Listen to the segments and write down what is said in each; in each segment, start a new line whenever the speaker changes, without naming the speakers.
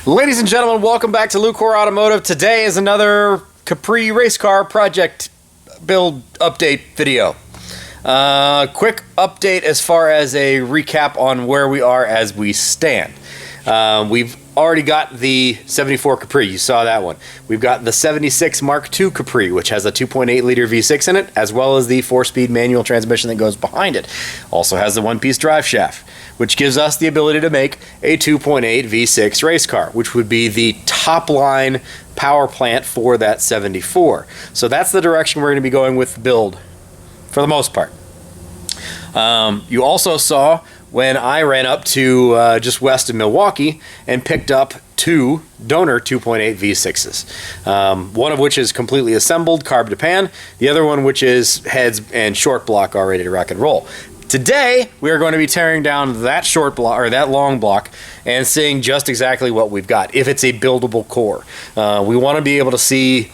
Ladies and gentlemen, welcome back to Lucore Automotive. Today is another Capri Race Car Project Build Update video. Quick update as far as a recap on where we are as we stand. We've already got the 74 Capri, you saw that one. We've got the 76 Mark II Capri, which has a 2.8 liter V6 in it, as well as the 4-speed manual transmission that goes behind it. Also has the one-piece drive shaft, which gives us the ability to make a 2.8 V6 race car, which would be the top line power plant for that 74. So that's the direction we're going to be going with the build for the most part. You also saw when I ran up to just west of Milwaukee and picked up two donor 2.8 V6s. One of which is completely assembled, carb to pan. The other one which is heads and short block all ready to rock and roll. Today, we are going to be tearing down that short block, or that long block, and seeing just exactly what we've got, if it's a buildable core. We want to be able to see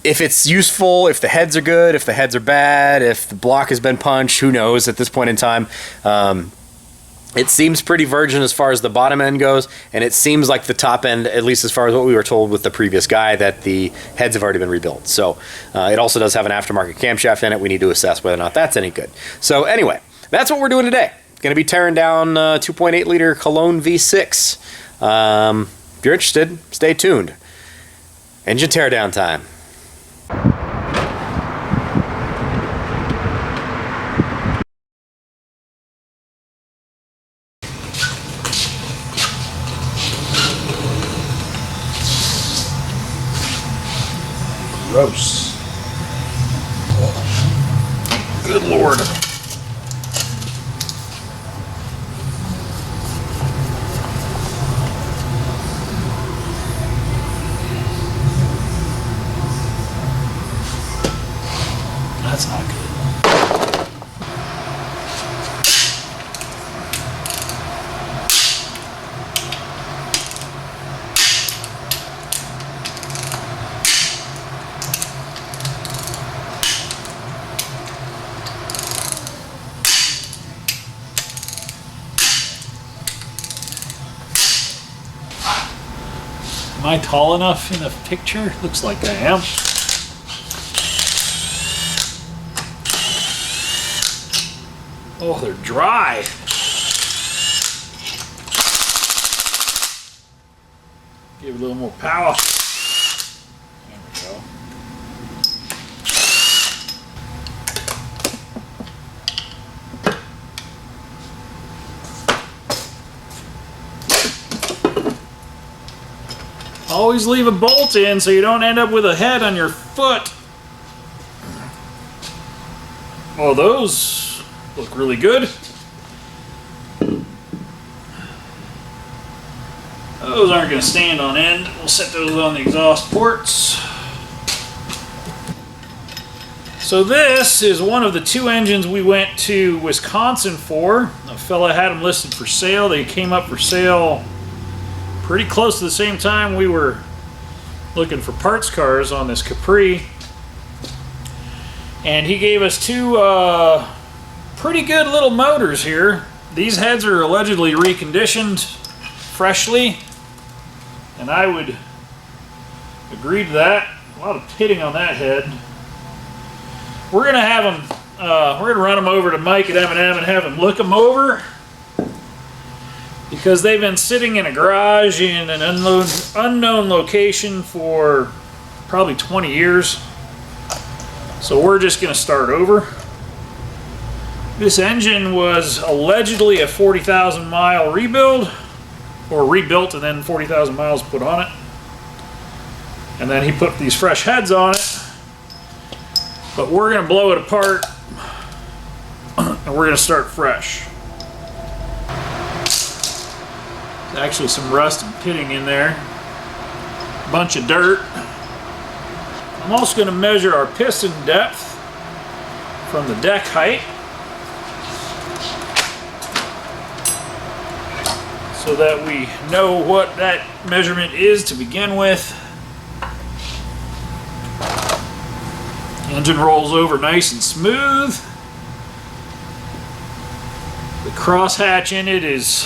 if it's useful, if the heads are good, if the heads are bad, if the block has been punched, who knows at this point in time. It seems pretty virgin as far as the bottom end goes, and it seems like the top end, at least as far as what we were told with the previous guy, that the heads have already been rebuilt. So it also does have an aftermarket camshaft in it. We need to assess whether or not that's any good. So anyway, that's what we're doing today. Going to be tearing down 2.8 liter Cologne V6. If you're interested, stay tuned. Engine teardown time.
Gross. Good Lord. That's not good. Am I tall enough in the picture? Looks like I am. Oh, they're dry. Give it a little more power. There we go. Always leave a bolt in so you don't end up with a head on your foot. Well, those look really good. Those aren't going to stand on end. We'll set those on the exhaust ports. So this is one of the two engines we went to Wisconsin for. A fella had them listed for sale. They came up for sale pretty close to the same time we were looking for parts cars on this Capri. And he gave us two pretty good little motors here. These heads are allegedly reconditioned freshly, and I would agree to that. A lot of pitting on that head. We're gonna have them, we're gonna run them over to Mike at M&M and have him look them over, because they've been sitting in a garage in an unknown location for probably 20 years. So we're just going to start over. This engine was allegedly a 40,000 mile rebuild, or rebuilt and then 40,000 miles put on it. And then he put these fresh heads on it. But we're going to blow it apart and we're going to start fresh. There's actually some rust and pitting in there. A bunch of dirt. I'm also going to measure our piston depth from the deck height, so that we know what that measurement is to begin with. Engine rolls over nice and smooth. The crosshatch in it is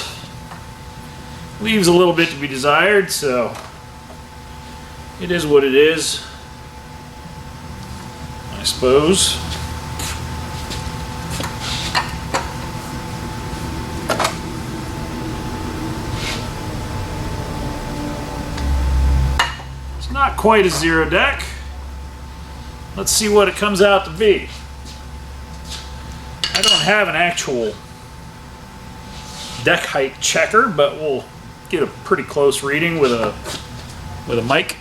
Leaves a little bit to be desired, so it is what it is, I suppose. It's not quite a zero deck. Let's see what it comes out to be. I don't have an actual deck height checker, but we'll get a pretty close reading with a mic.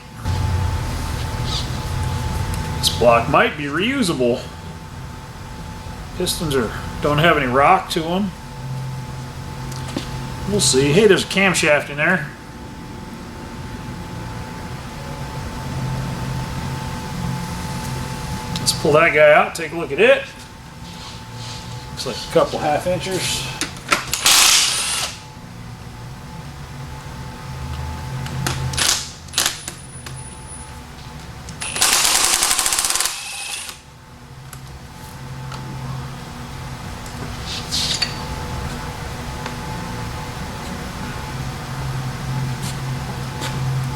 This block might be reusable. Pistons don't have any rock to them. We'll see. Hey, there's a camshaft in there. Let's pull that guy out, take a look at it. Looks like a couple half inchers.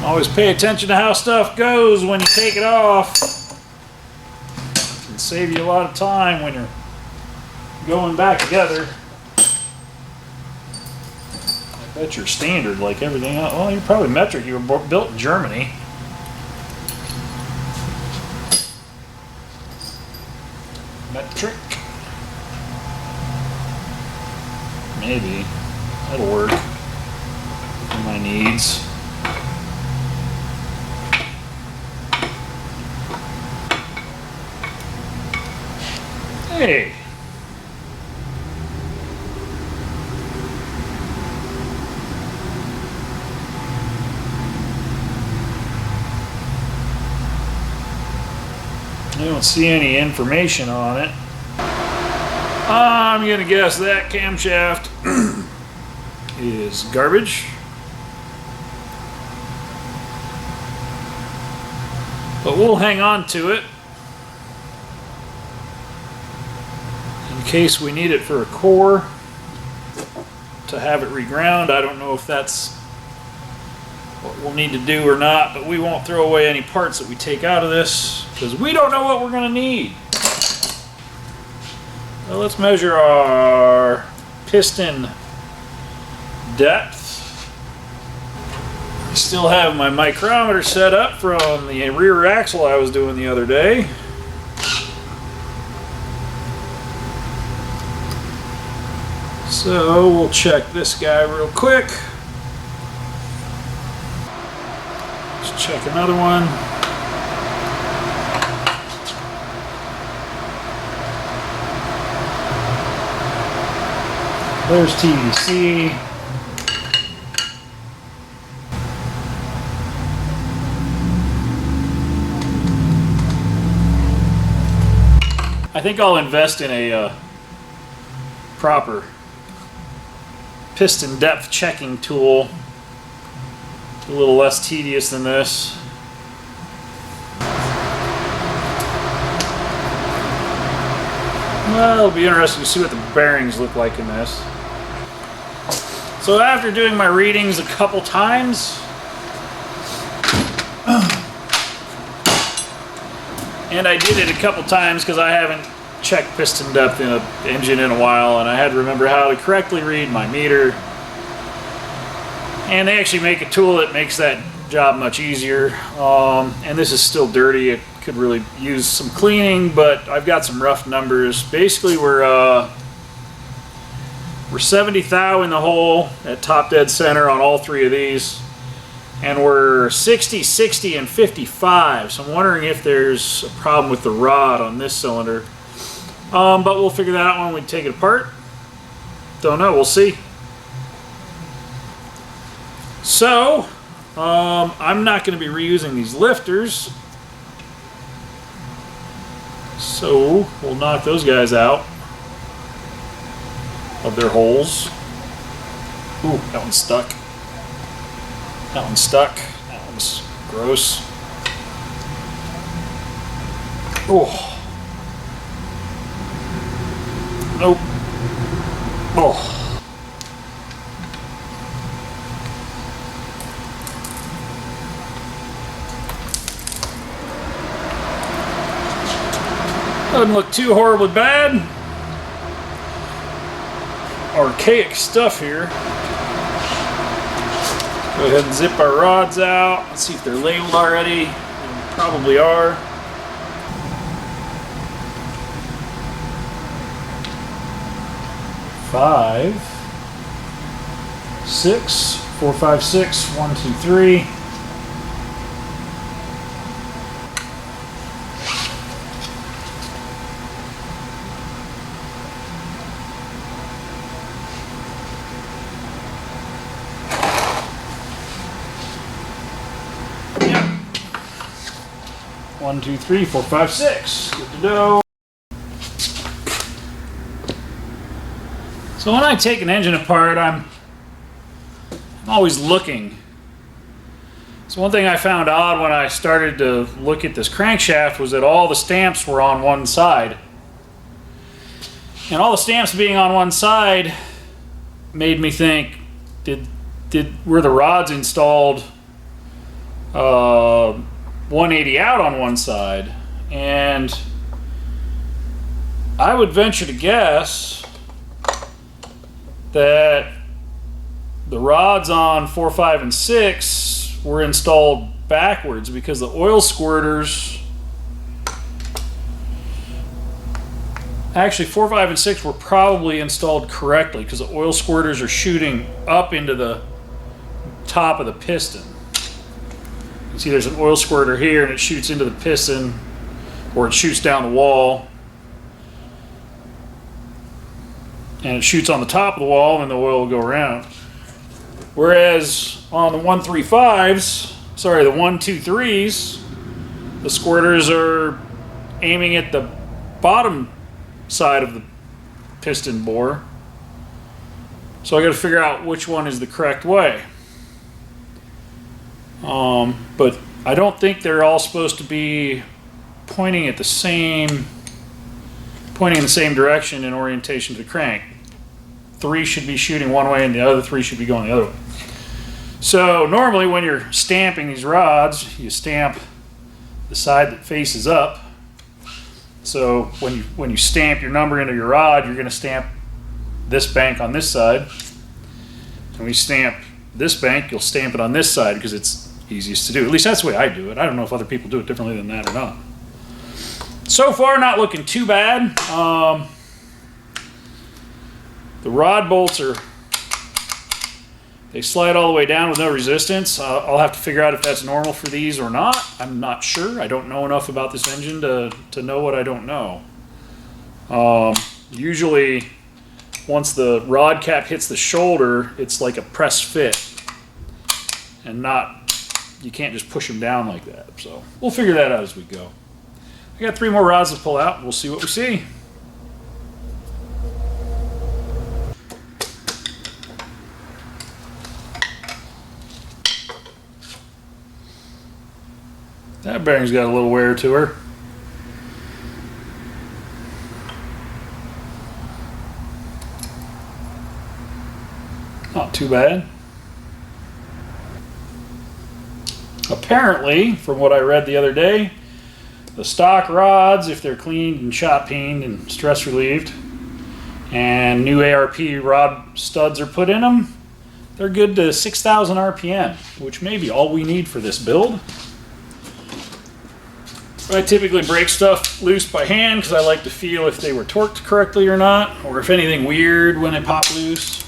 Always pay attention to how stuff goes when you take it off. It can save you a lot of time when you're going back together. I bet you're standard like everything else. Well, you're probably metric. You were built in Germany. Metric. Maybe. That'll work for my needs. Hey. I don't see any information on it. I'm gonna guess that camshaft is garbage. But we'll hang on to it in case we need it for a core to have it reground. I don't know if that's what we'll need to do or not, but we won't throw away any parts that we take out of this because we don't know what we're going to need. So let's measure our piston depth. I still have my micrometer set up from the rear axle I was doing the other day. So we'll check this guy real quick. Let's check another one. There's TVC. I think I'll invest in a proper piston depth checking tool. A little less tedious than this. Well, it'll be interesting to see what the bearings look like in this. So after doing my readings a couple times, and I did it a couple times because I haven't checked piston depth in an engine in a while, and I had to remember how to correctly read my meter. And they actually make a tool that makes that job much easier. And this is still dirty. It could really use some cleaning, but I've got some rough numbers. Basically, we're 70 thou in the hole at top dead center on all three of these. And we're 60, 60, and 55. So I'm wondering if there's a problem with the rod on this cylinder. But we'll figure that out when we take it apart. Don't know, we'll see. So, I'm not going to be reusing these lifters. So, we'll knock those guys out of their holes. Ooh, that one's stuck. That one's stuck. That one's gross. Oh. Nope. Oh. Doesn't look too horribly bad. Archaic stuff here. Go ahead and zip our rods out. Let's see if they're labeled already. They probably are. Five, six, 4, 5, 6, 1, 2, 3. Yep. 1, 2, 3, 4, 5, 6. Good to go. So when I take an engine apart, I'm always looking. So one thing I found odd when I started to look at this crankshaft was that all the stamps were on one side. And all the stamps being on one side made me think, were the rods installed 180 out on one side? And I would venture to guess that the rods on 4, 5, and 6 were installed backwards because the oil squirters, actually 4, 5, and 6 were probably installed correctly because the oil squirters are shooting up into the top of the piston. You can see there's an oil squirter here and it shoots into the piston, or it shoots down the wall. And it shoots on the top of the wall and the oil will go around. Whereas on the 135s, sorry, the 123s, the squirters are aiming at the bottom side of the piston bore. So I got to figure out which one is the correct way. But I don't think they're all supposed to be pointing at the same, pointing in the same direction in orientation to the crank. 3 should be shooting one way and the other 3 should be going the other way. So normally when you're stamping these rods, you stamp the side that faces up. So when you stamp your number into your rod, you're going to stamp this bank on this side. And when you stamp this bank, you'll stamp it on this side because it's easiest to do. At least that's the way I do it. I don't know if other people do it differently than that or not. So far, not looking too bad. The rod bolts they slide all the way down with no resistance. I'll have to figure out if that's normal for these or not. I'm not sure. I don't know enough about this engine to know what I don't know. Usually, once the rod cap hits the shoulder, it's like a press fit. And you can't just push them down like that. So we'll figure that out as we go. I got 3 more rods to pull out. We'll see what we see. That bearing's got a little wear to her. Not too bad. Apparently, from what I read the other day, the stock rods, if they're cleaned and shot peened and stress relieved, and new ARP rod studs are put in them, they're good to 6,000 RPM, which may be all we need for this build. I typically break stuff loose by hand because I like to feel if they were torqued correctly or not, or if anything weird when they pop loose.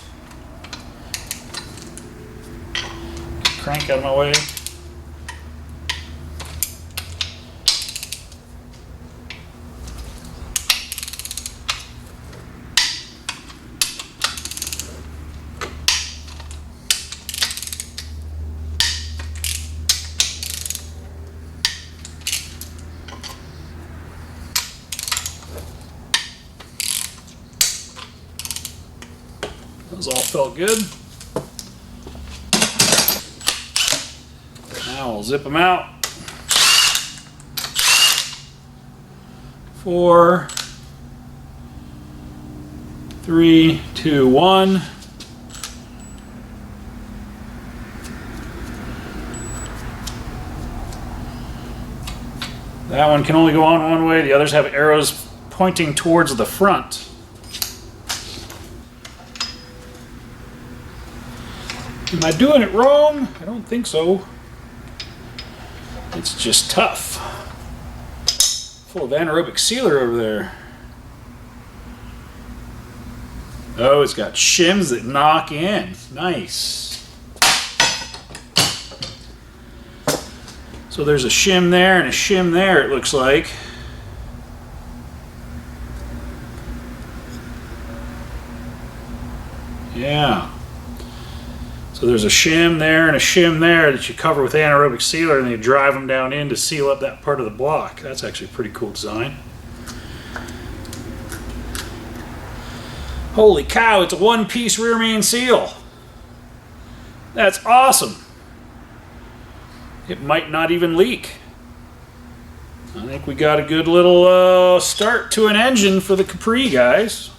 Crank out of my way. Those all felt good. Now we'll zip them out. 4, 3, 2, 1. That one can only go on one way. The others have arrows pointing towards the front. Am I doing it wrong? I don't think so. It's just tough. Full of anaerobic sealer over there. Oh, it's got shims that knock in. Nice. So there's a shim there and a shim there, it looks like. Yeah. So there's a shim there and a shim there that you cover with anaerobic sealer, and then you drive them down in to seal up that part of the block. That's actually a pretty cool design. Holy cow, it's a one-piece rear main seal. That's awesome. It might not even leak. I think we got a good little start to an engine for the Capri, guys.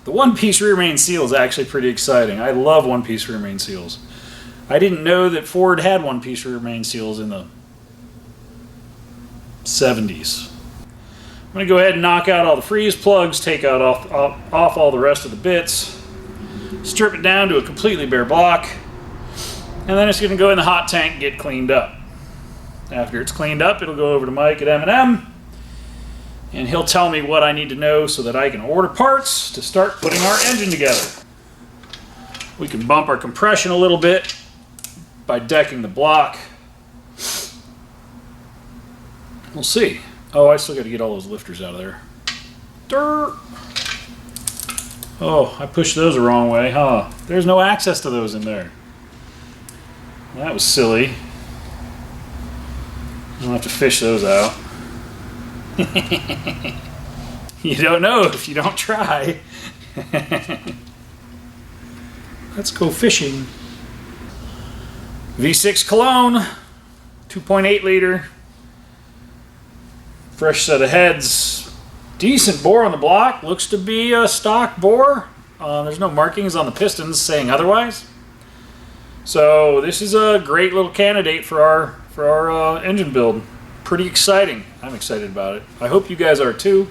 The one-piece rear main seal is actually pretty exciting. I love one-piece rear main seals. I didn't know that Ford had one-piece rear main seals in the 70s. I'm going to go ahead and knock out all the freeze plugs, take out off all the rest of the bits, strip it down to a completely bare block, and then it's going to go in the hot tank and get cleaned up. After it's cleaned up, it'll go over to Mike at M&M, and he'll tell me what I need to know so that I can order parts to start putting our engine together. We can bump our compression a little bit by decking the block. We'll see. Oh, I still got to get all those lifters out of there. Dirt. Oh, I pushed those the wrong way, huh? There's no access to those in there. Well, that was silly. I'll have to fish those out. You don't know if you don't try. Let's go fishing. V6 Cologne, 2.8 liter. Fresh set of heads. Decent bore on the block. Looks to be a stock bore. There's no markings on the pistons saying otherwise. So this is a great little candidate for our engine build. Pretty exciting. I'm excited about it. I hope you guys are too.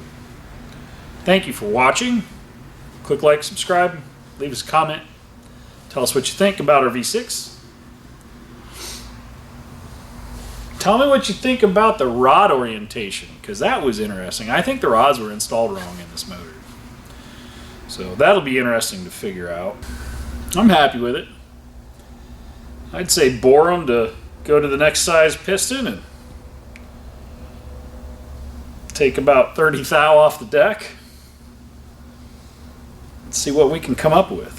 Thank you for watching. Click like, subscribe, leave us a comment. Tell us what you think about our V6. Tell me what you think about the rod orientation, because that was interesting. I think the rods were installed wrong in this motor. So that'll be interesting to figure out. I'm happy with it. I'd say bore them to go to the next size piston and take about 30 thou off the deck. Let's see what we can come up with.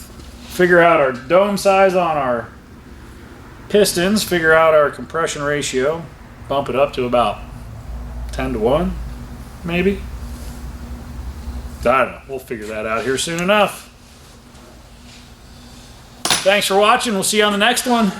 Figure out our dome size on our pistons, figure out our compression ratio, bump it up to about 10-to-1, maybe. I don't know. We'll figure that out here soon enough. Thanks for watching. We'll see you on the next one.